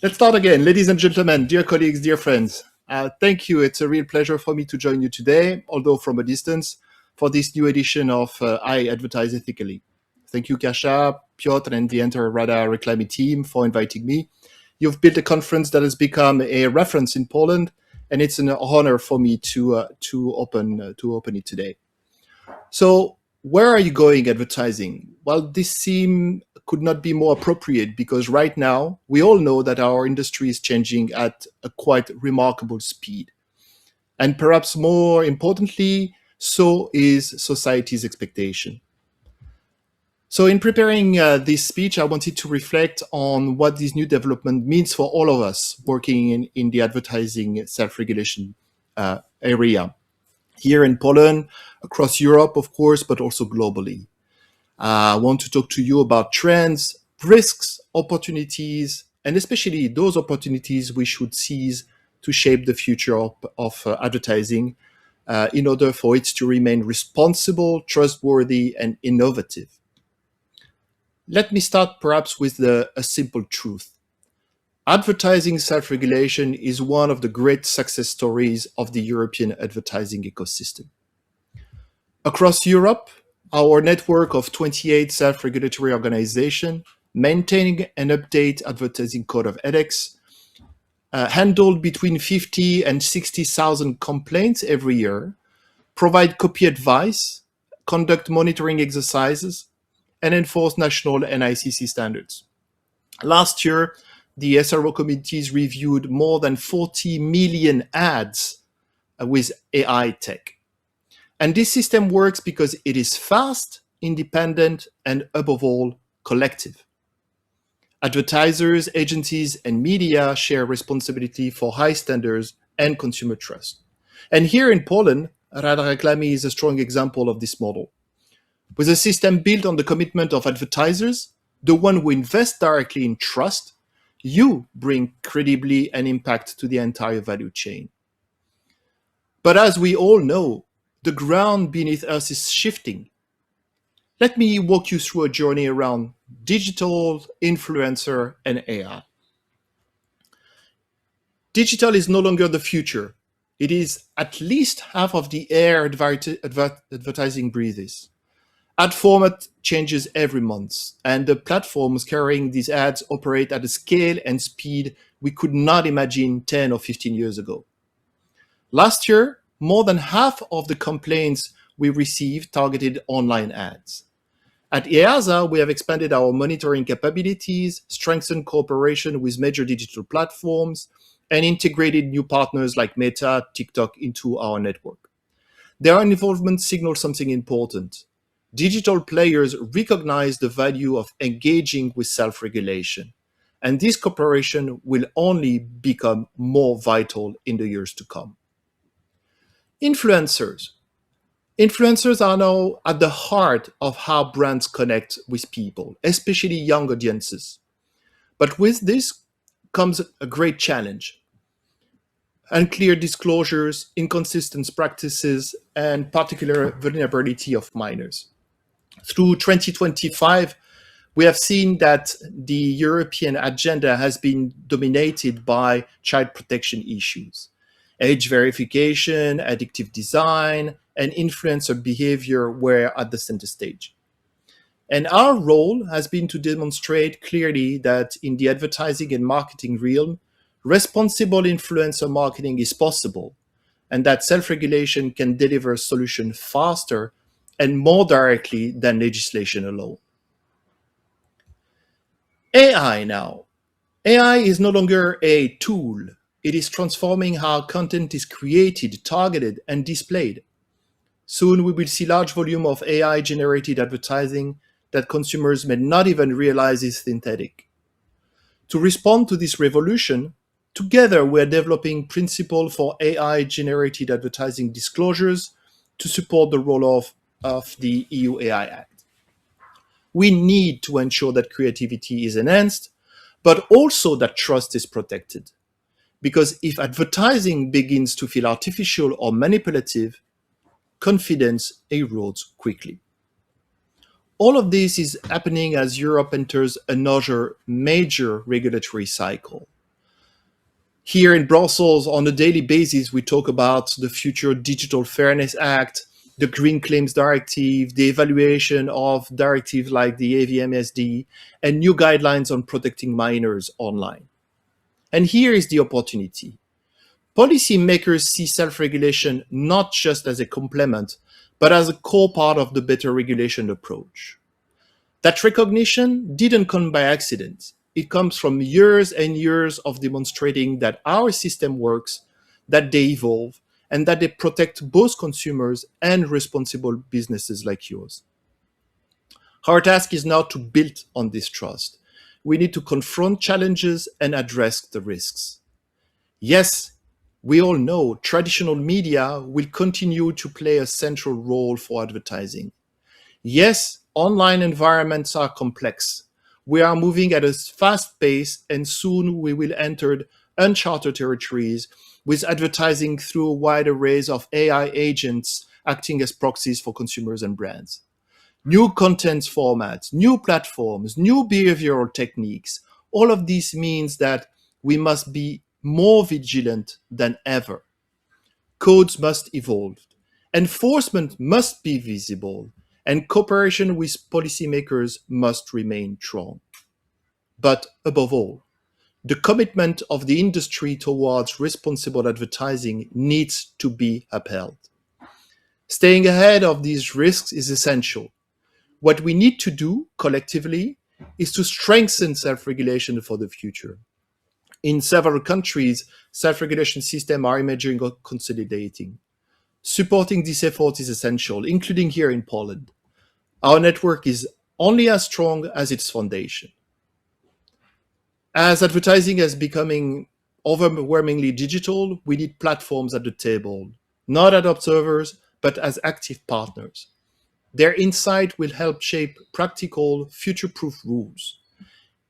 Let's start again. Ladies and gentlemen, dear colleagues, dear friends, thank you. It's a real pleasure for me to join you today, although from a distance, for this new edition of I Advertise Ethically. Thank you, Kasia, Piotr, and the entire Reklamuje team for inviting me. You've built a conference that has become a reference in Poland, and it's an honor for me to open it today. So, where are you going advertising? Well, this theme could not be more appropriate because right now we all know that our industry is changing at a quite remarkable speed. And perhaps more importantly, so is society's expectation. So in preparing this speech, I wanted to reflect on what this new development means for all of us working in the advertising self-regulation area. Here in Poland, across Europe, of course, but also globally. I want to talk to you about trends, risks, opportunities, and especially those opportunities we should seize to shape the future of advertising in order for it to remain responsible, trustworthy, and innovative. Let me start perhaps with a simple truth. Advertising self-regulation is one of the great success stories of the European advertising ecosystem. Across Europe, our network of 28 self-regulatory organizations maintain and update advertising code of ethics, handle between 50 and 60,000 complaints every year, provide copy advice, conduct monitoring exercises, and enforce national and ICC standards. Last year, the SRO committees reviewed more than 40 million ads with AI tech. And this system works because it is fast, independent, and above all, collective. Advertisers, agencies, and media share responsibility for high standards and consumer trust. And here in Poland, Reklamuje is a strong example of this model. With a system built on the commitment of advertisers, the one who invest directly in trust, you bring credibility and impact to the entire value chain. But as we all know, the ground beneath us is shifting. Let me walk you through a journey around digital, influencer, and AI. Digital is no longer the future. It is at least half of the air advertising breathes. Ad format changes every month, and the platforms carrying these ads operate at a scale and speed we could not imagine 10 or 15 years ago. Last year, more than half of the complaints we received targeted online ads. At EASA, we have expanded our monitoring capabilities, strengthened cooperation with major digital platforms, and integrated new partners like Meta, TikTok into our network. Their involvement signals something important. Digital players recognize the value of engaging with self-regulation, and this cooperation will only become more vital in the years to come. Influencers. Influencers are now at the heart of how brands connect with people, especially young audiences. But with this comes a great challenge. Unclear disclosures, inconsistent practices, and particular vulnerability of minors. Through 2025, we have seen that the European agenda has been dominated by child protection issues. Age verification, addictive design, and influencer behavior were at the center stage. And our role has been to demonstrate clearly that in the advertising and marketing realm, responsible influencer marketing is possible, and that self-regulation can deliver solutions faster and more directly than legislation alone. AI now. AI is no longer a tool. It is transforming how content is created, targeted, and displayed. Soon we will see large volume of AI-generated advertising that consumers may not even realize is synthetic. To respond to this revolution, together we're developing principles for AI-generated advertising disclosures to support the roll-off of the EU AI Act. We need to ensure that creativity is enhanced, but also that trust is protected. Because if advertising begins to feel artificial or manipulative, confidence erodes quickly. All of this is happening as Europe enters another major regulatory cycle. Here in Brussels, on a daily basis, we talk about the future Digital Fairness Act, the Green Claims Directive, the evaluation of directives like the AVMSD, and new guidelines on protecting minors online. And here is the opportunity. Policymakers see self-regulation not just as a complement, but as a core part of the better regulation approach. That recognition didn't come by accident. It comes from years and years of demonstrating that our system works, that they evolve, and that they protect both consumers and responsible businesses like yours. Our task is now to build on this trust. We need to confront challenges and address the risks. Yes, we all know traditional media will continue to play a central role for advertising. Yes, online environments are complex. We are moving at a fast pace, and soon we will enter uncharted territories with advertising through a wide array of AI agents acting as proxies for consumers and brands. New content formats, new platforms, new behavioral techniques, all of this means that we must be more vigilant than ever. Codes must evolve. Enforcement must be visible, and cooperation with policymakers must remain strong. But above all, the commitment of the industry towards responsible advertising needs to be upheld. Staying ahead of these risks is essential. What we need to do collectively is to strengthen self-regulation for the future. In several countries, self-regulation systems are emerging or consolidating. Supporting this effort is essential, including here in Poland. Our network is only as strong as its foundation. As advertising is becoming overwhelmingly digital, we need platforms at the table, not as observers, but as active partners. Their insight will help shape practical, future-proof rules.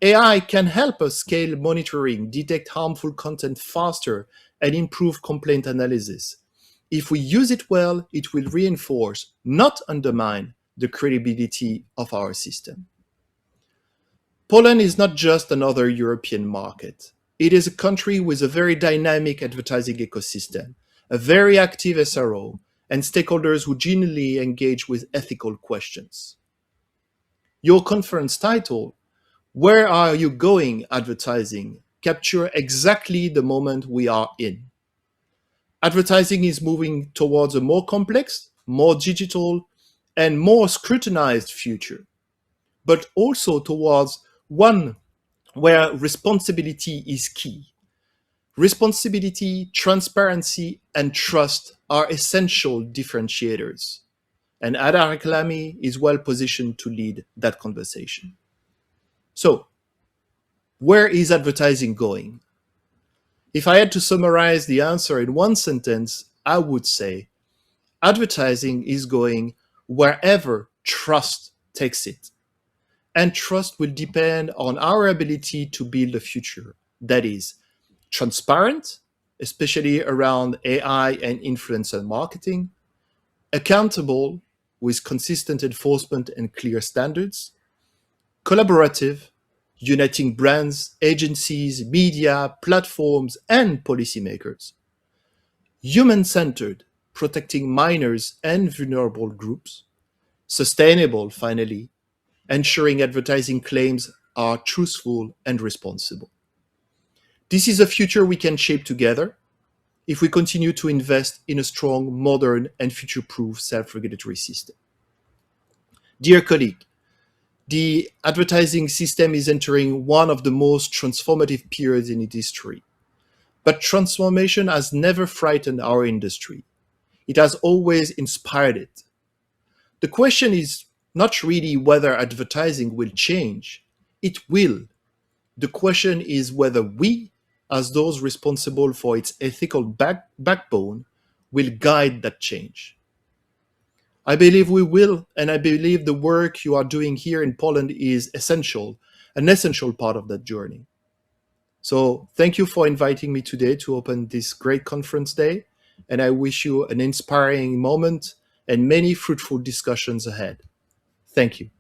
AI can help us scale monitoring, detect harmful content faster, and improve complaint analysis. If we use it well, it will reinforce, not undermine, the credibility of our system. Poland is not just another European market. It is a country with a very dynamic advertising ecosystem, a very active SRO, and stakeholders who genuinely engage with ethical questions. Your conference title, "Where Are You Going, Advertising?" capture exactly the moment we are in. Advertising is moving towards a more complex, more digital, and more scrutinized future, but also towards one where responsibility is key. Responsibility, transparency, and trust are essential differentiators, and Ada Reklamuje is well positioned to lead that conversation. So, where is advertising going? If I had to summarize the answer in one sentence, I would say advertising is going wherever trust takes it. And trust will depend on our ability to build a future that is transparent, especially around AI and influencer marketing, accountable with consistent enforcement and clear standards, collaborative, uniting brands, agencies, media, platforms, and policymakers, human-centered, protecting minors and vulnerable groups, sustainable, finally, ensuring advertising claims are truthful and responsible. This is a future we can shape together if we continue to invest in a strong, modern, and future-proof self-regulatory system. Dear colleague, the advertising system is entering one of the most transformative periods in its history. But transformation has never frightened our industry. It has always inspired it. The question is not really whether advertising will change. It will. The question is whether we, as those responsible for its ethical backbone, will guide that change. I believe we will, and I believe the work you are doing here in Poland is essential, an essential part of that journey. So thank you for inviting me today to open this great conference day, and I wish you an inspiring moment and many fruitful discussions ahead. Thank you.